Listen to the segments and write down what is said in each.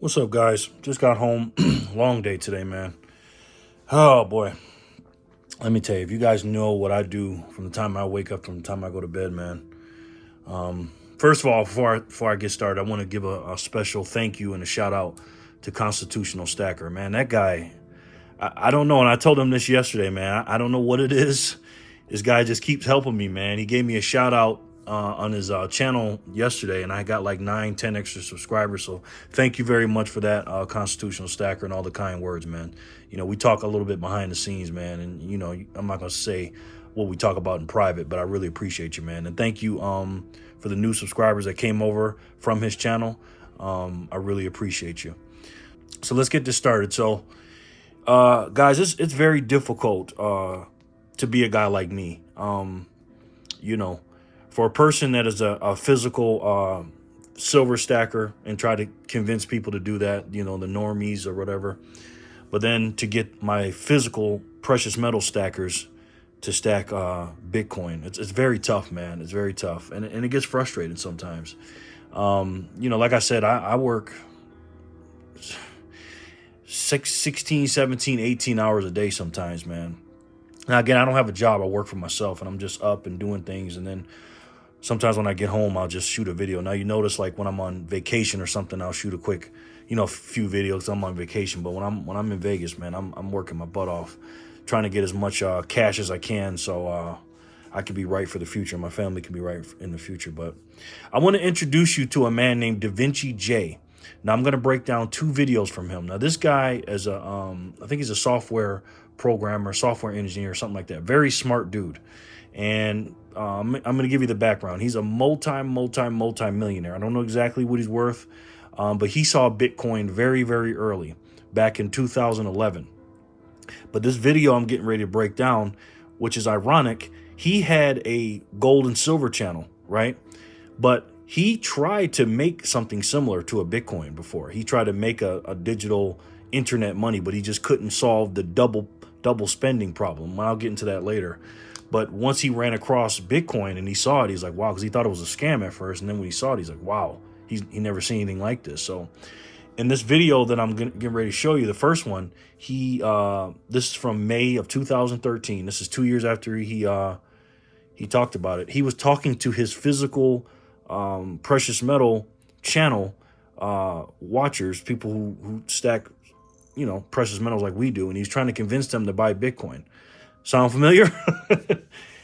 What's up, guys? Just got home. Long day today, man. Oh, boy. Let me tell you, if you guys know what I do from the time I wake up, from the time I go to bed, man. First of all, before I get started, I want to give a special thank you and a shout out to Constitutional Stacker, man. That guy, I don't know. And I told him this yesterday, man. I don't know what it is. This guy just keeps helping me, man. He gave me a shout out on his channel yesterday, and I got like 9, 10 extra subscribers. So thank you very much for that, Constitutional Stacker, and all the kind words, man. You know, we talk a little bit behind the scenes, man, and you know, I'm not gonna say what we talk about in private, but I really appreciate you, man. And thank you for the new subscribers that came over from his channel. I really appreciate you. So let's get this started. So, guys, it's very difficult to be a guy like me. You know, for a person that is a physical silver stacker and try to convince people to do that, you know, the normies or whatever. But then to get my physical precious metal stackers to stack Bitcoin, it's very tough, man. It's very tough, and it gets frustrating sometimes. You know, like I said, I work 16, 17, 18 hours a day sometimes, man. Now, again, I don't have a job. I work for myself, and I'm just up and doing things. And then sometimes when I get home, I'll just shoot a video. Now, you notice, like, when I'm on vacation or something, I'll shoot a quick, you know, few videos. I'm on vacation. But when I'm in Vegas, man, I'm working my butt off, trying to get as much cash as I can so I can be right for the future. My family can be right in the future. But I want to introduce you to a man named Da Vinci J. Now, I'm going to break down 2 videos from him. Now, this guy is I think he's a software programmer, software engineer, something like that. Very smart dude. And I'm going to give you the background. He's a multi-millionaire. I don't know exactly what he's worth, but he saw Bitcoin very, very early, back in 2011. But this video I'm getting ready to break down, which is ironic, he had a gold and silver channel, right? But he tried to make something similar to a Bitcoin before. He tried to make a digital internet money, but he just couldn't solve the double spending problem. I'll get into that later. But once he ran across Bitcoin and he saw it, he's like, wow, because he thought it was a scam at first. And then when he saw it, he's like, wow, he never seen anything like this. So in this video that I'm getting ready to show you, the first one, this is from May of 2013. This is 2 years after he talked about it. He was talking to his physical precious metal channel watchers, people who stack, you know, precious metals like we do, and he's trying to convince them to buy Bitcoin. Sound familiar?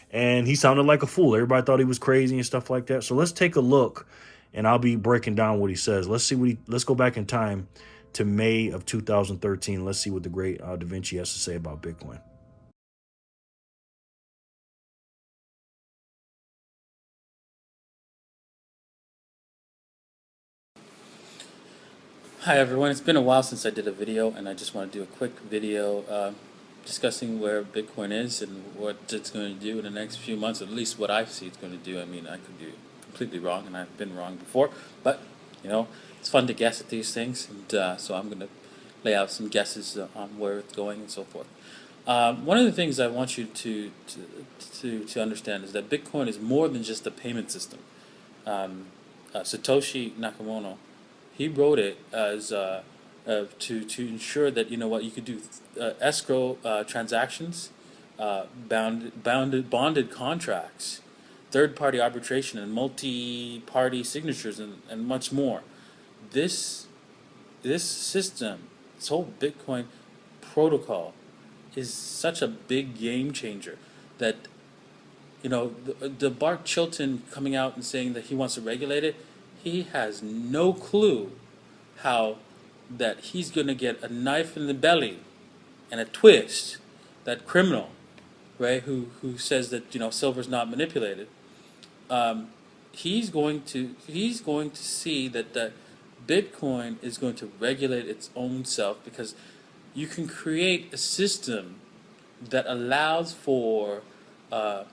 And he sounded like a fool. Everybody thought he was crazy and stuff like that. So let's take a look, and I'll be breaking down what he says. Let's go back in time to May of 2013. Let's see what the great Da Vinci has to say about Bitcoin. Hi everyone, it's been a while since I did a video, and I just want to do a quick video discussing where Bitcoin is and what it's going to do in the next few months, at least what I see it's going to do. I mean, I could be completely wrong, and I've been wrong before, but, you know, it's fun to guess at these things, and so I'm going to lay out some guesses on where it's going and so forth. One of the things I want you to understand is that Bitcoin is more than just a payment system. Satoshi Nakamoto, he wrote it as to ensure that, you know what, you could do escrow transactions, bonded contracts, third-party arbitration, and multi-party signatures, and much more. This system, this whole Bitcoin protocol, is such a big game changer that, you know, the Bart Chilton coming out and saying that he wants to regulate it, he has no clue how that he's going to get a knife in the belly and a twist, that criminal, right, who says that, you know, silver's not manipulated. He's going to see that Bitcoin is going to regulate its own self, because you can create a system that allows for what's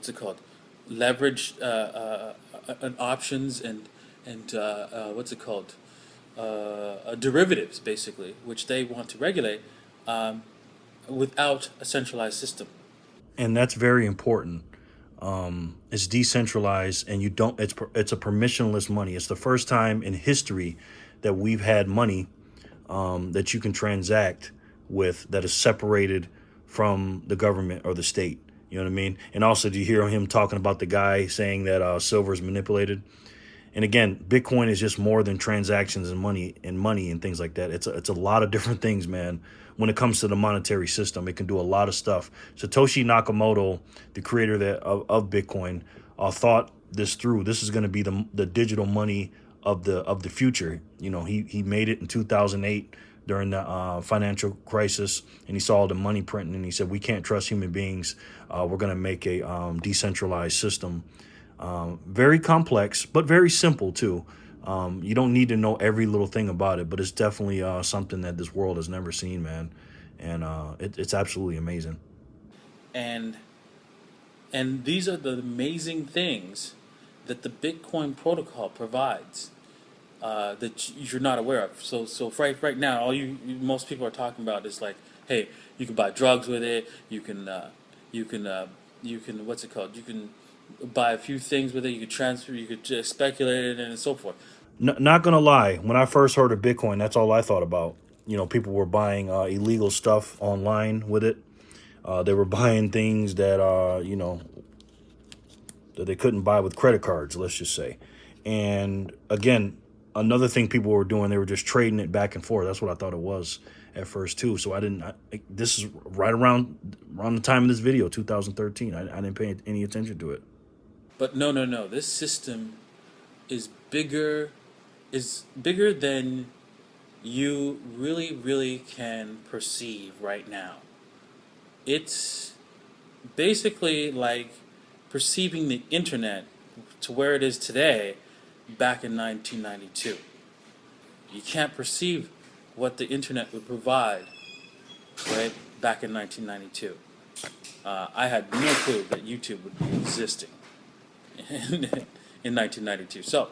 it called, leverage options and what's it called, derivatives, basically, which they want to regulate without a centralized system. And that's very important. It's decentralized, and you don't. It's a permissionless money. It's the first time in history that we've had money that you can transact with that is separated from the government or the state. You know what I mean? And also, do you hear him talking about the guy saying that silver is manipulated? And again, Bitcoin is just more than transactions and money and things like that. It's a lot of different things, man. When it comes to the monetary system, it can do a lot of stuff. Satoshi Nakamoto, the creator of Bitcoin, thought this through. This is going to be the digital money of the future. You know, he made it in 2008 during the financial crisis, and he saw the money printing, and he said, we can't trust human beings. We're going to make a decentralized system. Very complex, but very simple too. You don't need to know every little thing about it, but it's definitely something that this world has never seen, man. And it's absolutely amazing. And these are the amazing things that the Bitcoin protocol provides that you're not aware of. So right now, all most people are talking about is like, hey, you can buy drugs with it. You can what's it called? You can buy a few things with it. You could transfer. You could just speculate it and so forth. Not gonna lie, when I first heard of Bitcoin, that's all I thought about. You know, people were buying illegal stuff online with it. They were buying things that that they couldn't buy with credit cards, let's just say. And again, another thing people were doing, they were just trading it back and forth. That's what I thought it was at first too. So this is right around the time of this video, 2013. I didn't pay any attention to it. But no. This system is bigger than you really can perceive right now. It's basically like perceiving the internet to where it is today back in 1992. You can't perceive what the internet would provide, right, back in 1992. I had no clue that YouTube would be existing in 1992. So,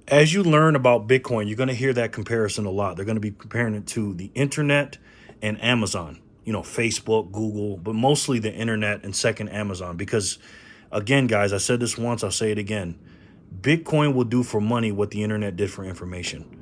as you learn about Bitcoin, you're going to hear that comparison a lot. They're going to be comparing it to the internet and Amazon, you know, Facebook, Google, but mostly the internet and second Amazon. Because again, guys, I said this once, I'll say it again. Bitcoin will do for money what the internet did for information.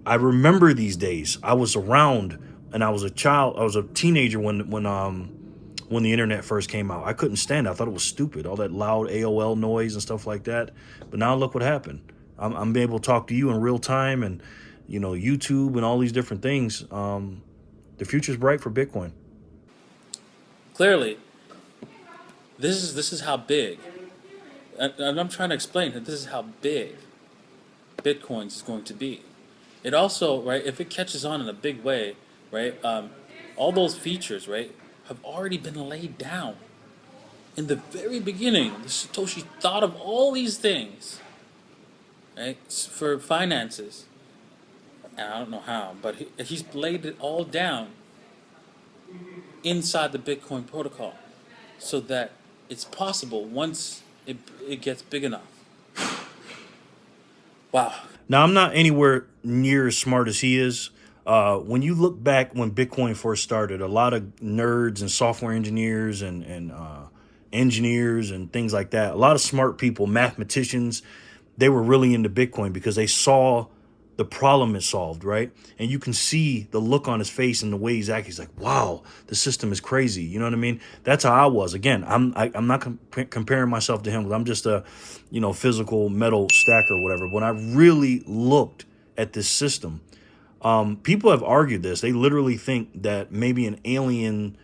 I remember these days. I was around, and I was a child. I was a teenager when the internet first came out. I couldn't stand it. I thought it was stupid, all that loud AOL noise and stuff like that. But now look what happened. I'm able to talk to you in real time, and you know, YouTube and all these different things. The future's bright for Bitcoin. Clearly, this is how big, and I'm trying to explain that this is how big Bitcoins is going to be. It also, right, if it catches on in a big way, right, all those features, right, have already been laid down in the very beginning. The Satoshi thought of all these things, right, for finances. And I don't know how, but he's laid it all down inside the Bitcoin protocol so that it's possible once it gets big enough. Wow. Now, I'm not anywhere near as smart as he is. When you look back when Bitcoin first started, a lot of nerds and software engineers and engineers and things like that, a lot of smart people, mathematicians, they were really into Bitcoin because they saw the problem it solved, right? And you can see the look on his face and the way he's acting. He's like, wow, the system is crazy. You know what I mean? That's how I was. Again, I'm not comparing myself to him because I'm just a, physical metal stacker or whatever. When I really looked at this system, people have argued this. They literally think that maybe an alien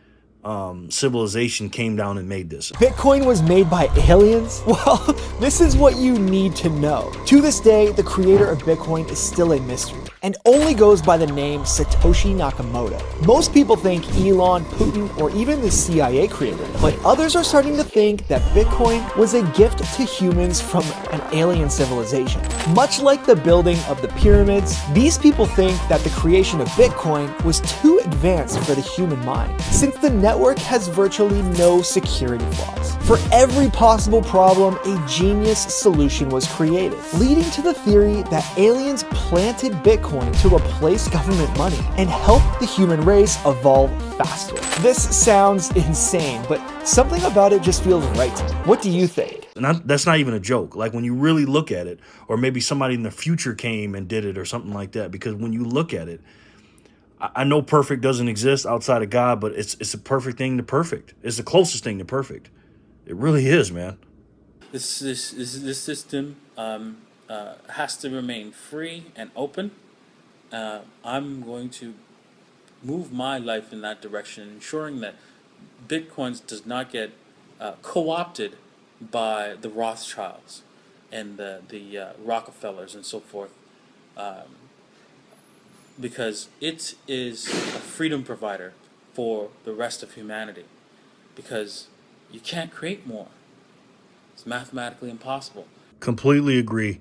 civilization came down and made this. Bitcoin was made by aliens? Well, this is what you need to know. To this day, the creator of Bitcoin is still a mystery and only goes by the name Satoshi Nakamoto. Most people think Elon, Putin, or even the CIA created it, but others are starting to think that Bitcoin was a gift to humans from an alien civilization. Much like the building of the pyramids, these people think that the creation of Bitcoin was too advanced for the human mind. Since the network network has virtually no security flaws. For every possible problem, a genius solution was created, leading to the theory that aliens planted Bitcoin to replace government money and help the human race evolve faster. This sounds insane, but something about it just feels right to me. What do you think? And that's not even a joke. Like when you really look at it, or maybe somebody in the future came and did it or something like that. Because when you look at it, I know perfect doesn't exist outside of God, but it's a perfect thing to perfect. It's the closest thing to perfect. It really is, man. This system has to remain free and open. I'm going to move my life in that direction, ensuring that Bitcoins does not get co-opted by the Rothschilds and the Rockefellers and so forth, because it is a freedom provider for the rest of humanity, because you can't create more. It's mathematically impossible. Completely agree.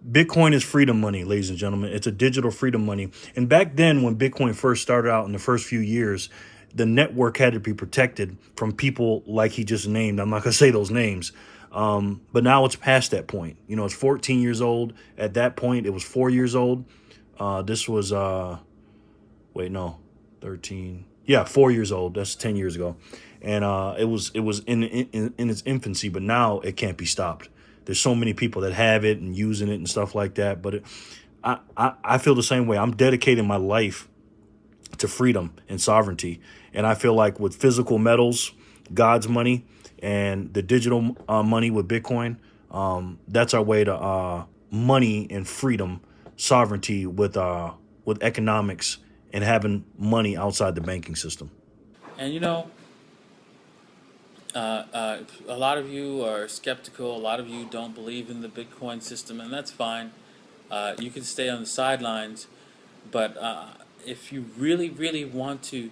Bitcoin is freedom money, ladies and gentlemen. It's a digital freedom money. And back then, when Bitcoin first started out in the first few years, the network had to be protected from people like he just named. I'm not going to say those names. But now it's past that point. You know, it's 14 years old. At that point, it was 4 years old. This was, 13. Yeah, 4 years old. That's 10 years ago. And it was in its infancy, but now it can't be stopped. There's so many people that have it and using it and stuff like that. But I feel the same way. I'm dedicating my life to freedom and sovereignty. And I feel like with physical metals, God's money, and the digital money with Bitcoin, that's our way to money and freedom, sovereignty with economics and having money outside the banking system. And you know, a lot of you are skeptical. A lot of you don't believe in the Bitcoin system, and that's fine. You can stay on the sidelines, but if you really, really want to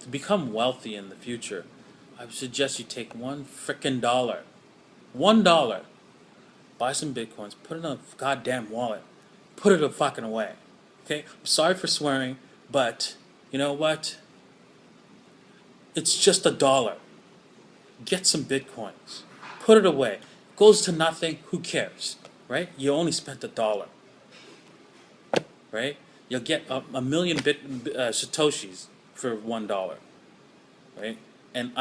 become wealthy in the future, I would suggest you take $1 frickin' $1, buy some Bitcoins, put it in a goddamn wallet, put it fucking away. Okay, I'm sorry for swearing, but you know what? It's just $1. Get some Bitcoins. Put it away. Goes to nothing. Who cares? Right? You only spent $1. Right? You'll get a million Satoshis for $1. Right? And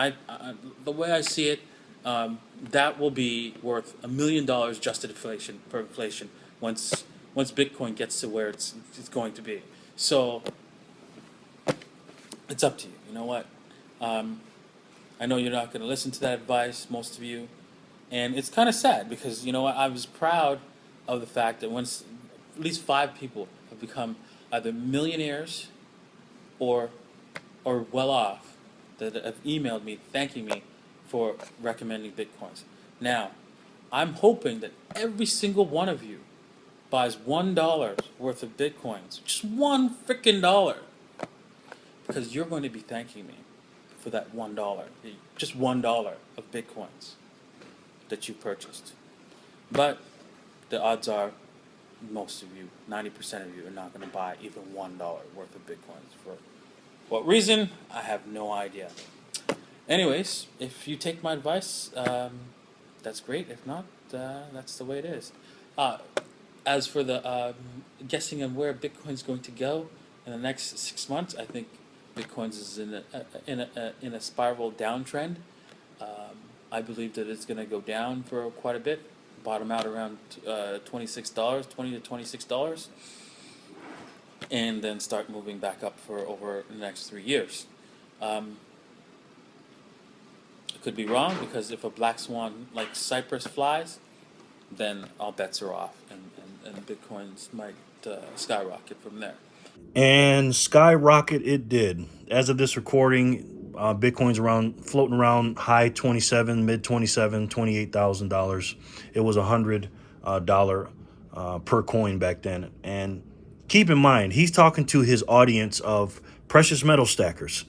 the way I see it, that will be worth $1 million adjusted for inflation once Bitcoin gets to where it's going to be. So it's up to you. You know what? I know you're not going to listen to that advice, most of you, and it's kind of sad because, you know, I was proud of the fact that once at least 5 people have become either millionaires or well off that have emailed me thanking me for recommending Bitcoins. Now, I'm hoping that every single one of you buys $1 worth of Bitcoins, just $1 frickin' dollar, because you're going to be thanking me for that $1, just $1 of Bitcoins that you purchased. But the odds are most of you, 90% of you, are not going to buy even $1 worth of Bitcoins. For what reason? I have no idea. Anyways, if you take my advice, that's great. If not, that's the way it is. As for the guessing on where Bitcoin's going to go in the next 6 months, I think Bitcoin's is in a spiral downtrend. I believe that it's going to go down for quite a bit, bottom out around $26, $20 to $26, and then start moving back up for over the next 3 years. I could be wrong, because if a black swan like Cyprus flies, then all bets are off, and Bitcoins might skyrocket from there. And skyrocket it did. As of this recording, Bitcoin's floating around high 27, mid 27, $28,000. It was $100 per coin back then. And keep in mind, he's talking to his audience of precious metal stackers.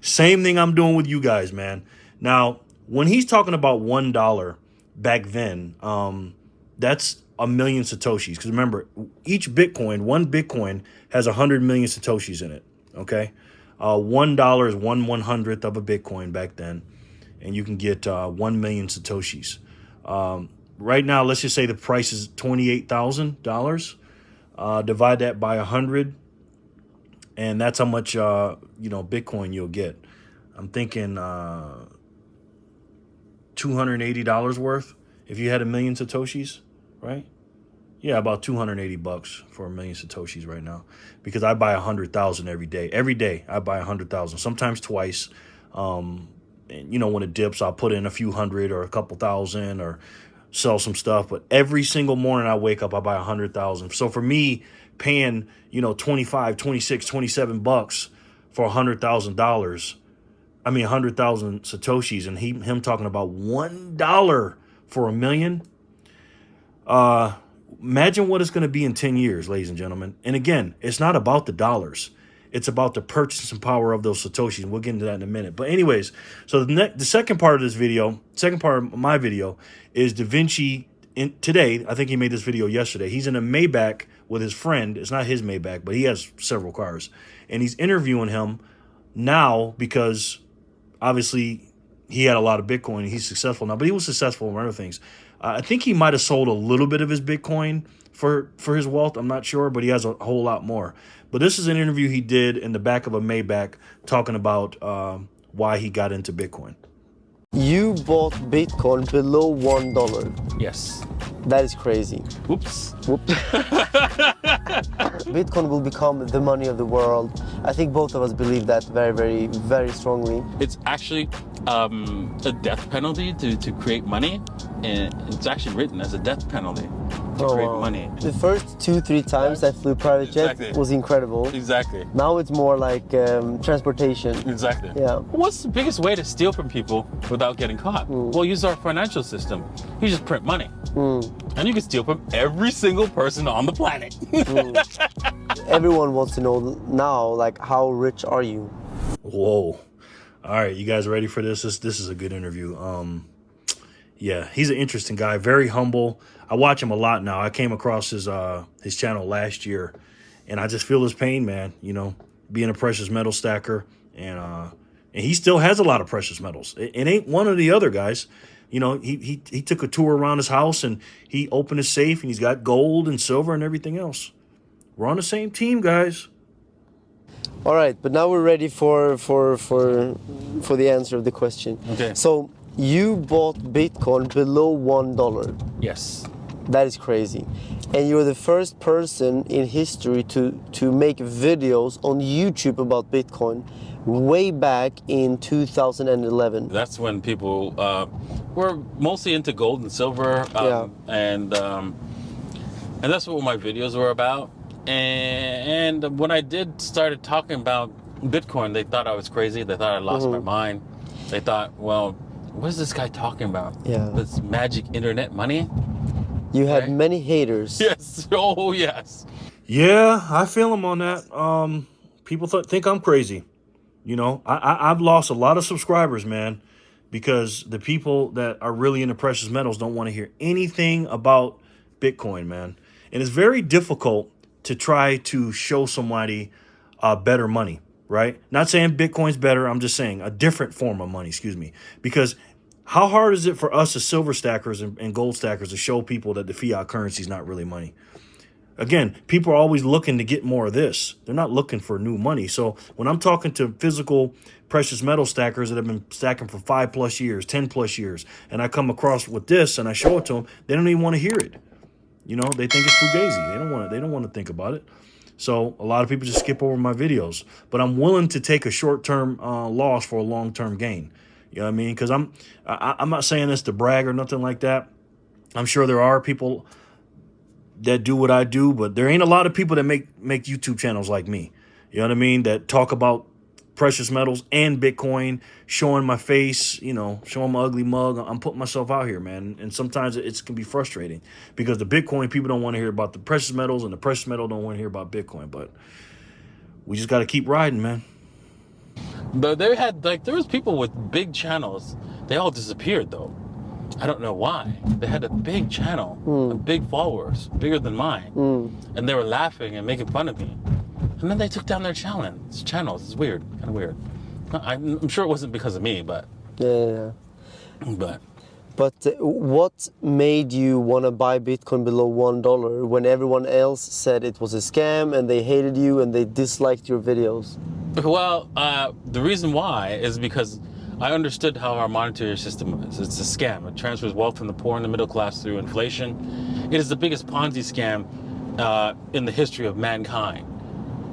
Same thing I'm doing with you guys, man. Now, when he's talking about $1 back then, that's a million Satoshis. Because remember, one Bitcoin has 100 million Satoshis in it. Okay, $1 is 1/100th of a Bitcoin back then, and you can get 1 million satoshis. Right now, let's just say the price is $28,000. Divide that by 100, and that's how much Bitcoin you'll get. I'm thinking $280 worth if you had 1 million satoshis, right? Yeah, about $280 for 1 million satoshis right now, because I buy 100,000 every day. Every day I buy 100,000, sometimes twice. And when it dips, I'll put in a few hundred or a couple thousand or sell some stuff. But every single morning I wake up, I buy 100,000. So for me, paying 25, 26, $27 for $100,000. I mean 100,000 satoshis, and him talking about $1 for 1 million. Imagine what it's going to be in 10 years, ladies and gentlemen. And again, it's not about the dollars. It's about the purchasing power of those satoshis. We'll get into that in a minute. But anyways, so the second part of this video, second part of my video is Da Vinci. Today, I think he made this video yesterday. He's in a Maybach with his friend. It's not his Maybach, but he has several cars. And he's interviewing him now because obviously he had a lot of Bitcoin and he's successful now, but he was successful in other things. I think he might have sold a little bit of his Bitcoin for his wealth. I'm not sure, but he has a whole lot more. But this is an interview he did in the back of a Maybach talking about why he got into Bitcoin. You bought Bitcoin below $1. Yes. That is crazy. Oops. Whoops. Bitcoin will become the money of the world. I think both of us believe that very, very, very strongly. It's actually a death penalty to create money, and it's actually written as a death penalty to create money. The first 2-3 times I flew private jet Exactly. was incredible. Exactly. Now it's more like transportation. Exactly. Yeah. What's the biggest way to steal from people without getting caught? Well, use our financial system. You just print money. And you can steal from every single person on the planet. Everyone wants to know now, like, how rich are you? Whoa. All right, you guys ready for this? This is a good interview. Yeah, he's an interesting guy, very humble. I watch him a lot now. I came across his channel last year, and I just feel his pain, man. Being a precious metal stacker, and he still has a lot of precious metals. It ain't one of the other guys. He took a tour around his house and he opened his safe and he's got gold and silver and everything else. We're on the same team, guys. All right, but now we're ready for the answer of the question. Okay. So you bought Bitcoin below $1. Yes. That is crazy. And you're the first person in history to make videos on YouTube about Bitcoin way back in 2011. That's when people were mostly into gold and silver, and that's what my videos were about. And when I started talking about Bitcoin, they thought I was crazy. They thought I lost my mind. They thought, well, what is this guy talking about? Yeah. This magic internet money? You had many haters. Yes. Oh, yes. Yeah, I feel him on that. People think I'm crazy. I've lost a lot of subscribers, man, because the people that are really into precious metals don't want to hear anything about Bitcoin, man. And it's very difficult to try to show somebody better money, right? Not saying Bitcoin's better. I'm just saying a different form of money, because how hard is it for us as silver stackers and gold stackers to show people that the fiat currency is not really money? Again, people are always looking to get more of this. They're not looking for new money. So when I'm talking to physical precious metal stackers that have been stacking for 5+ years, 10+ years, and I come across with this and I show it to them, they don't even want to hear it. They think it's fugazi. They don't want to think about it. So a lot of people just skip over my videos. But I'm willing to take a short-term loss for a long-term gain. You know what I mean? Because I'm not saying this to brag or nothing like that. I'm sure there are people that do what I do, but there ain't a lot of people that make YouTube channels like me. You know what I mean? That talk about precious metals and Bitcoin, showing my face, showing my ugly mug. I'm putting myself out here, man. And sometimes it can be frustrating because the Bitcoin people don't want to hear about the precious metals and the precious metal don't want to hear about Bitcoin. But we just got to keep riding, man. But there was people with big channels. They all disappeared, though. I don't know why. They had a big channel, big followers, bigger than mine. And they were laughing and making fun of me. and then they took down their channels. It's weird, kind of weird. I'm sure it wasn't because of me, but Yeah. but But what made you want to buy Bitcoin below $1 when everyone else said it was a scam and they hated you and they disliked your videos? well, the reason why is because I understood how our monetary system is. It's a scam. It transfers wealth from the poor and the middle class through inflation. It is the biggest Ponzi scam in the history of mankind.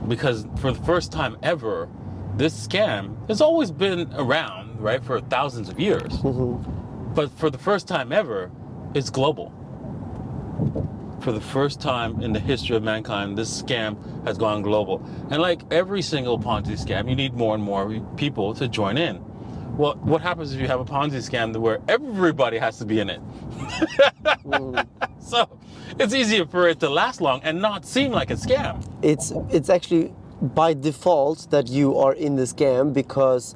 Because for the first time ever, this scam has always been around, right, for thousands of years. But for the first time ever, it's global. For the first time in the history of mankind, this scam has gone global. And like every single Ponzi scam, you need more and more people to join in. Well, what happens if you have a Ponzi scam where everybody has to be in it? So it's easier for it to last long and not seem like a scam. It's actually by default that you are in the scam because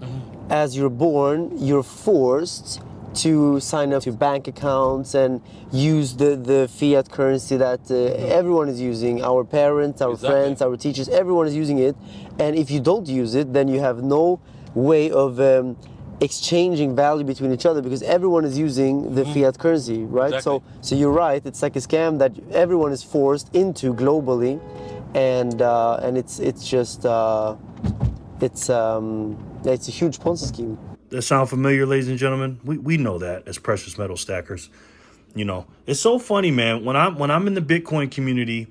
as you're born, you're forced to sign up to bank accounts and use the fiat currency that everyone is using. Our parents, our friends, our teachers, everyone is using it. And if you don't use it, then you have no way of exchanging value between each other because everyone is using the fiat currency, right? Exactly. So you're right. It's like a scam that everyone is forced into globally, and it's just it's a huge Ponzi scheme. That sound familiar, ladies and gentlemen? We know that as precious metal stackers. You know, it's so funny, man. When I'm in the Bitcoin community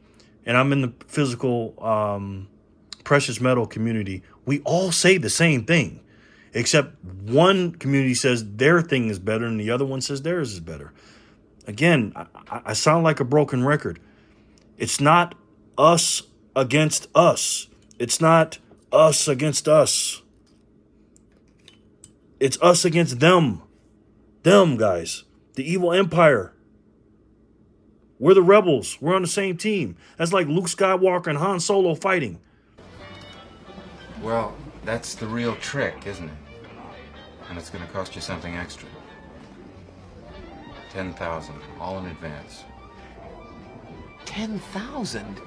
and I'm in the physical precious metal community, we all say the same thing, except one community says their thing is better and the other one says theirs is better. Again, I sound like a broken record. It's not us against us. It's not us against us. It's us against them. Them, guys. The evil empire. We're the rebels. We're on the same team. That's like Luke Skywalker and Han Solo fighting. Well, that's the real trick, isn't it? And it's going to cost you something extra. 10,000, all in advance. 10,000?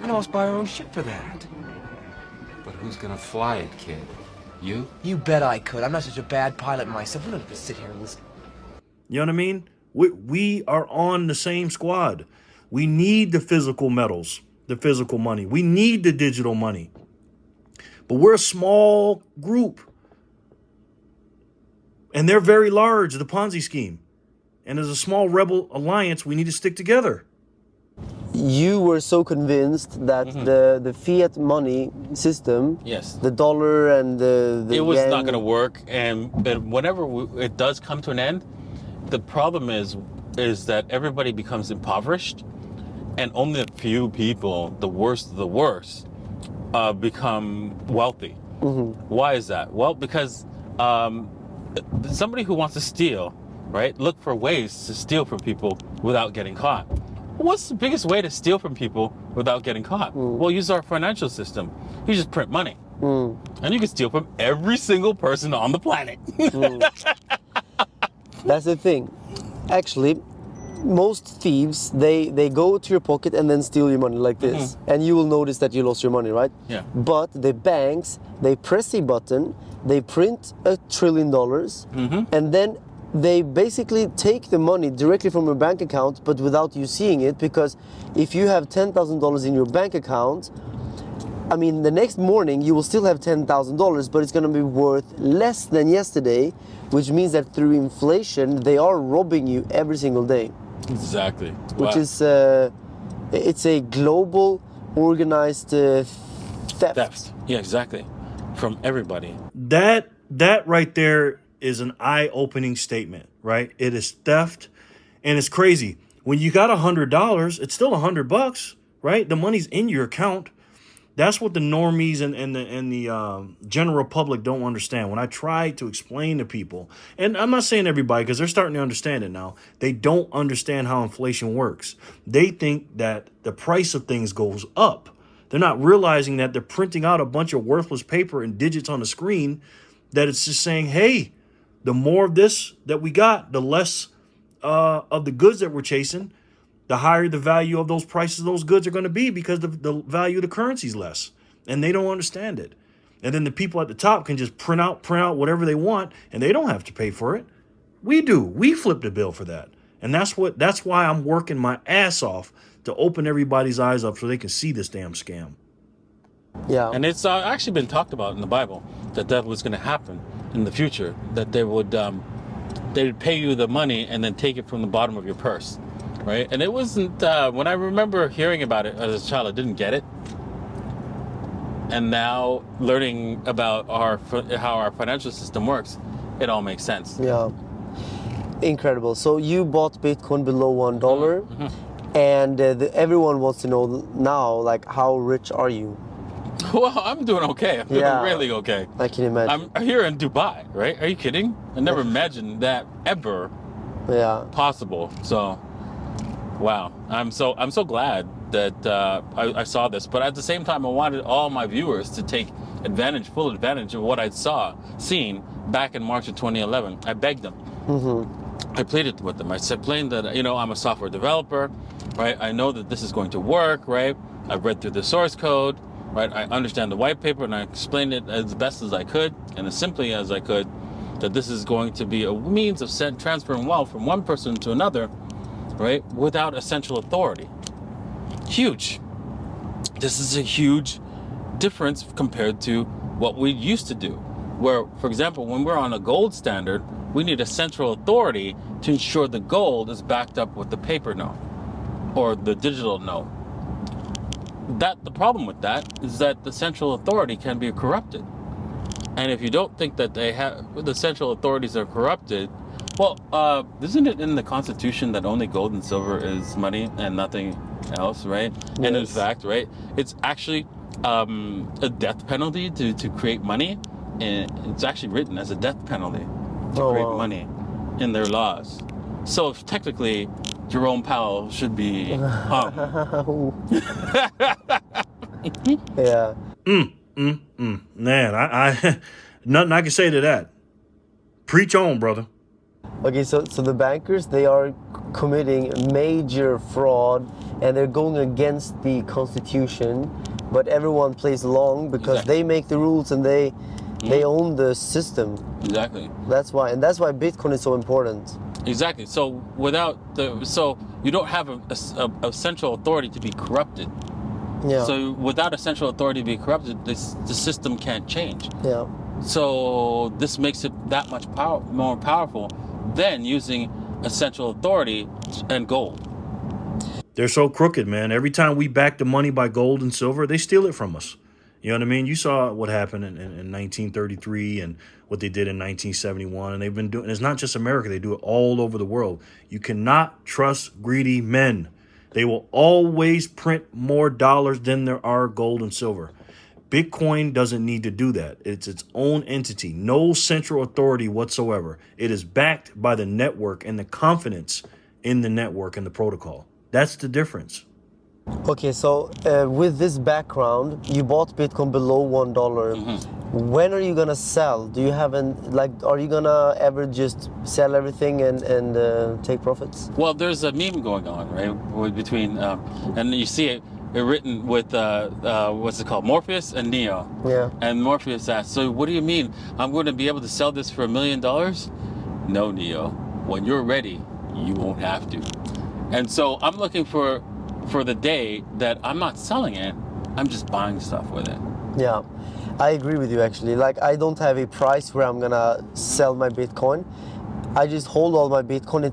We almost buy our own ship for that. But who's going to fly it, kid? You? You bet I could. I'm not such a bad pilot myself. I'm not going to sit here and listen. You know what I mean? We are on the same squad. We need the physical metals, the physical money. We need the digital money. But we're a small group. And they're very large, the Ponzi scheme. And as a small rebel alliance, we need to stick together. You were so convinced that the fiat money system, yes, the dollar and the it was yen, not going to work. And whenever it does come to an end, the problem is that everybody becomes impoverished, and only a few people, the worst of the worst, become wealthy. Why is that? Well, because somebody who wants to steal, right, look for ways to steal from people without getting caught. What's the biggest way to steal from people without getting caught? Well, use our financial system. You just print money. And you can steal from every single person on the planet. That's the thing. Actually, most thieves, they go to your pocket and then steal your money like this. And you will notice that you lost your money, right? Yeah. But the banks, they press a button, they print $1 trillion, and then they basically take the money directly from your bank account, but without you seeing it, because if you have $10,000 in your bank account, I mean, the next morning you will still have $10,000, but it's going to be worth less than yesterday, which means that through inflation, they are robbing you every single day. Exactly. Which is, it's a global organized theft. Yeah, exactly. From everybody. That right there is an eye-opening statement, right? It is theft, and it's crazy. When you got $100, it's still $100, right? The money's in your account. That's what the normies and the general public don't understand. When I try to explain to people, and I'm not saying everybody because they're starting to understand it now, they don't understand how inflation works. They think that the price of things goes up. They're not realizing that they're printing out a bunch of worthless paper and digits on the screen, that it's just saying, hey, the more of this that we got, the less of the goods that we're chasing, the higher the value of those prices, those goods are going to be, because the value of the currency is less, and they don't understand it. And then the people at the top can just print out whatever they want, and they don't have to pay for it. We do. We flip the bill for that. And that's why I'm working my ass off to open everybody's eyes up so they can see this damn scam. Yeah. And it's actually been talked about in the Bible that was going to happen in the future, that they would pay you the money and then take it from the bottom of your purse, right? And it wasn't, when I remember hearing about it as a child, I didn't get it. And now learning about how our financial system works, it all makes sense. Yeah. Incredible. So you bought Bitcoin below $1, and everyone wants to know now, like, how rich are you? Well, I'm doing okay. I'm doing really okay. I can imagine. I'm here in Dubai, right? Are you kidding? I never imagined that ever possible. So, wow. I'm so glad that I saw this. But at the same time, I wanted all my viewers to take full advantage of what I'd seen back in March of 2011. I begged them. I pleaded with them. I said plain that, I'm a software developer, right? I know that this is going to work, right? I've read through the source code, right? I understand the white paper, and I explained it as best as I could and as simply as I could, that this is going to be a means of transferring wealth from one person to another, right? Without a central authority. Huge. This is a huge difference compared to what we used to do, where, for example, when we're on a gold standard, we need a central authority to ensure the gold is backed up with the paper note or the digital note. The problem with that is that the central authority can be corrupted. And if you don't think that the central authorities are corrupted, well, isn't it in the Constitution that only gold and silver is money and nothing else, right? Yes. And in fact, right, it's actually a death penalty to create money, and it's actually written as a death penalty to create money in their laws. So technically, Jerome Powell should be Yeah. Man, I nothing I can say to that. Preach on, brother. Okay, so the bankers, they are committing major fraud, and they're going against the Constitution, but everyone plays along because they make the rules, and they own the system. Exactly. That's why Bitcoin is so important. Exactly. So you don't have a central authority to be corrupted. Yeah. So without a central authority to be corrupted, the system can't change. Yeah. So this makes it that much more powerful than using a central authority and gold. They're so crooked, man. Every time we back the money by gold and silver, they steal it from us. You know what I mean? You saw what happened in 1933 and what they did in 1971. And they've been doing, it's not just America. They do it all over the world. You cannot trust greedy men. They will always print more dollars than there are gold and silver. Bitcoin doesn't need to do that. It's its own entity, no central authority whatsoever. It is backed by the network and the confidence in the network and the protocol. That's the difference. Okay, so with this background, you bought Bitcoin below $1. When are you gonna sell? Do you have are you gonna ever just sell everything and take profits? Well, there's a meme going on, right, between and you see it written with what's it called, Morpheus and Neo. Yeah. And Morpheus asks, so what do you mean? I'm going to be able to sell this for $1 million? No, Neo. When you're ready, you won't have to. And so I'm looking for the day that I'm not selling it, I'm just buying stuff with it. Yeah, I agree with you actually. Like, I don't have a price where I'm gonna sell my Bitcoin. I just hold all my Bitcoin.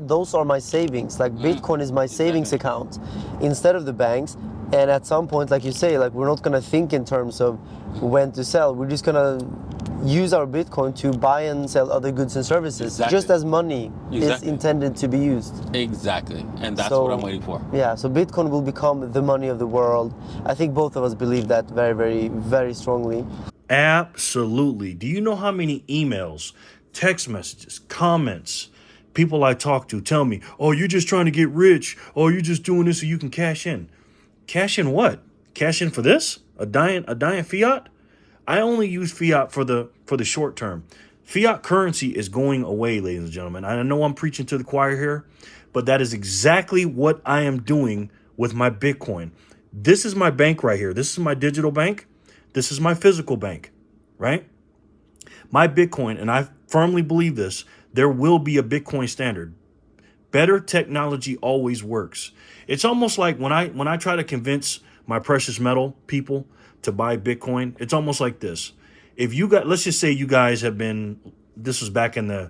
Those are my savings. Like, Bitcoin is my savings account instead of the banks. And at some point, like you say, like, we're not gonna think in terms of when to sell. We're just gonna use our Bitcoin to buy and sell other goods and services, just as money is intended to be used. Exactly, and that's what I'm waiting for. Yeah, so Bitcoin will become the money of the world. I think both of us believe that very, very, very strongly. Absolutely. Do you know how many emails, text messages, comments, people I talk to tell me, oh, you're just trying to get rich, or you're just doing this so you can cash in? Cash in what? Cash in for this? A dying fiat? I only use fiat for the short term. Fiat currency is going away, ladies and gentlemen. I know I'm preaching to the choir here, but that is exactly what I am doing with my Bitcoin. This is my bank right here. This is my digital bank. This is my physical bank, right? My Bitcoin, and I firmly believe this, there will be a Bitcoin standard. Better technology always works. It's almost like when I try to convince my precious metal people to buy Bitcoin, it's almost like this. If you got, let's just say you guys have been, this was back in the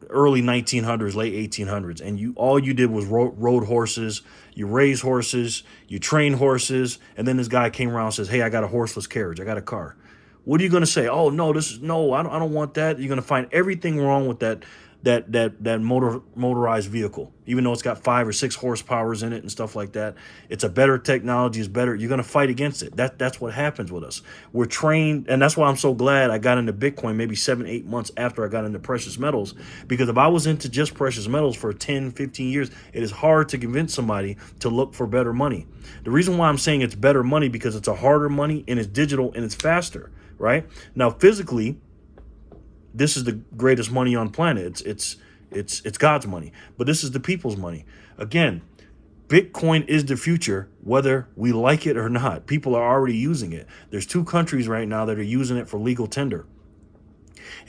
early 1900s, late 1800s, and all you did was rode horses, you raised horses, you trained horses, and then this guy came around and says, hey, I got a horseless carriage, I got a car. What are you going to say? Oh, no, I don't want that. You're going to find everything wrong with that motorized vehicle, even though it's got 5 or 6 horsepowers in it and stuff like that. It's a better technology, it's better. You're going to fight against it. That's what happens with us. We're trained, and that's why I'm so glad I got into Bitcoin maybe 7-8 months after I got into precious metals, because if I was into just precious metals for 10, 15 years, it is hard to convince somebody to look for better money. The reason why I'm saying it's better money, because it's a harder money and it's digital and it's faster, right? Now, physically, this is the greatest money on planet. It's God's money, but this is the people's money. Again, Bitcoin is the future, whether we like it or not. People are already using it. There's 2 countries right now that are using it for legal tender.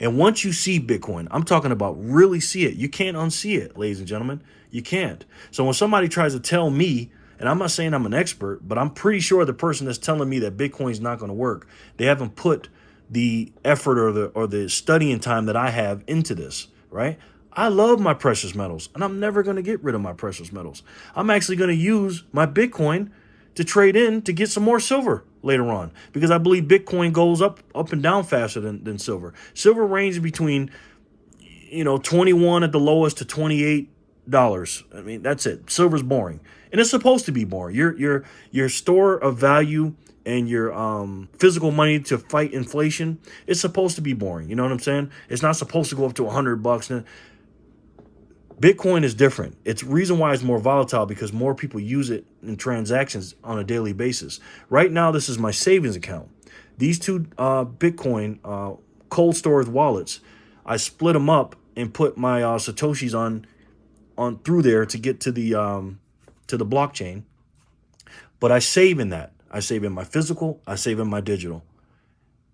And once you see Bitcoin, I'm talking about really see it. You can't unsee it, ladies and gentlemen. You can't. So when somebody tries to tell me, and I'm not saying I'm an expert, but I'm pretty sure the person that's telling me that Bitcoin is not going to work, they haven't put the effort or the studying time that I have into this, right? I love my precious metals, and I'm never going to get rid of my precious metals. I'm actually going to use my Bitcoin to trade in to get some more silver later on, because I believe Bitcoin goes up and down faster than silver. Silver ranges between 21 at the lowest to $28. I mean, that's it. Silver's boring, and it's supposed to be boring. Your store of value and your physical money to fight inflation, it's supposed to be boring. You know what I'm saying? It's not supposed to go up to $100. Bitcoin is different. It's reason why it's more volatile, because more people use it in transactions on a daily basis. Right now, this is my savings account. These 2 Bitcoin cold storage wallets, I split them up and put my Satoshis on through there to get to the blockchain. But I save in that. I save in my physical, I save in my digital.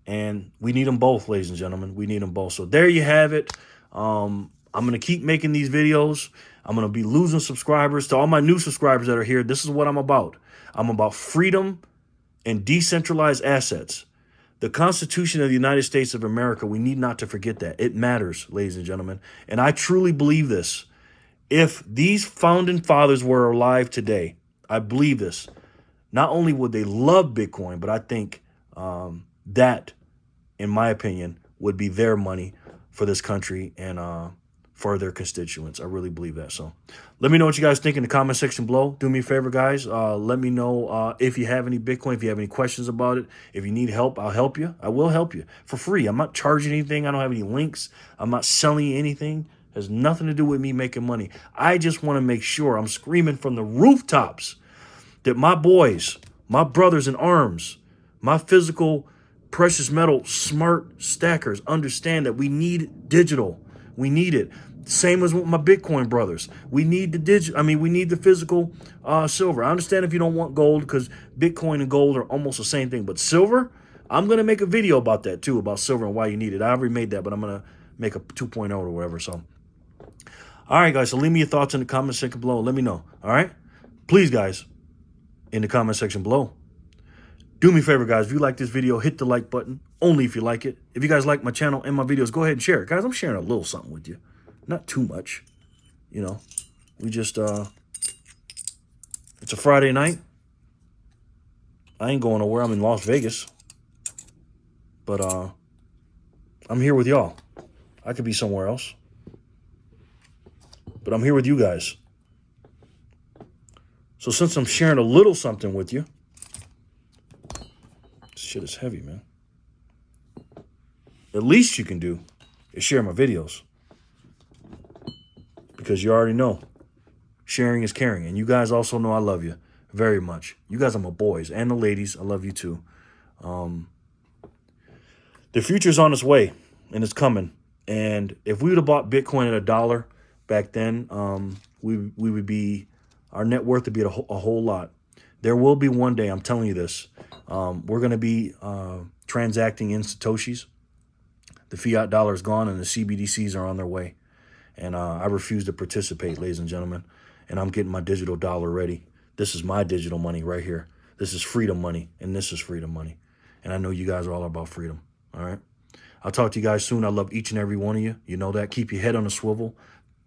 And we need them both, ladies and gentlemen. We need them both. So there you have it. I'm going to keep making these videos. I'm going to be losing subscribers. To all my new subscribers that are here, this is what I'm about. I'm about freedom and decentralized assets. The Constitution of the United States of America, we need not to forget that. It matters, ladies and gentlemen. And I truly believe this. If these founding fathers were alive today, I believe this. Not only would they love Bitcoin, but I think that, in my opinion, would be their money for this country and for their constituents. I really believe that. So let me know what you guys think in the comment section below. Do me a favor, guys. Let me know if you have any Bitcoin, if you have any questions about it. If you need help, I'll help you. I will help you for free. I'm not charging anything. I don't have any links. I'm not selling you anything. It has nothing to do with me making money. I just want to make sure I'm screaming from the rooftops that my boys, my brothers in arms, my physical precious metal smart stackers understand that we need digital. We need it. Same as with my Bitcoin brothers. We need we need the physical silver. I understand if you don't want gold, because Bitcoin and gold are almost the same thing. But silver, I'm going to make a video about that too, about silver and why you need it. I already made that, but I'm going to make a 2.0 or whatever. So, all right, guys. So leave me your thoughts in the comment section below. Let me know. All right. Please, guys, in the comment section below. Do me a favor, guys. If you like this video, hit the like button. Only if you like it. If you guys like my channel and my videos, go ahead and share it. Guys, I'm sharing a little something with you. Not too much. We just, it's a Friday night. I ain't going nowhere. I'm in Las Vegas. But I'm here with y'all. I could be somewhere else. But I'm here with you guys. So since I'm sharing a little something with you, this shit is heavy, man. At least you can do is share my videos. Because you already know, sharing is caring. And you guys also know I love you very much. You guys are my boys. And the ladies, I love you too. The future's on its way, and it's coming. And if we would have bought Bitcoin at $1 back then, we would be, our net worth would be a whole lot. There will be one day, I'm telling you this, we're going to be transacting in Satoshis. The fiat dollar is gone and the CBDCs are on their way. And I refuse to participate, ladies and gentlemen. And I'm getting my digital dollar ready. This is my digital money right here. This is freedom money, and this is freedom money. And I know you guys are all about freedom, all right? I'll talk to you guys soon. I love each and every one of you. You know that. Keep your head on a swivel.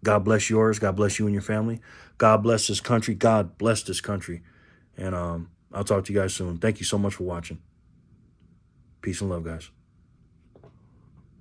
God bless yours. God bless you and your family. God bless this country. God bless this country. And I'll talk to you guys soon. Thank you so much for watching. Peace and love, guys.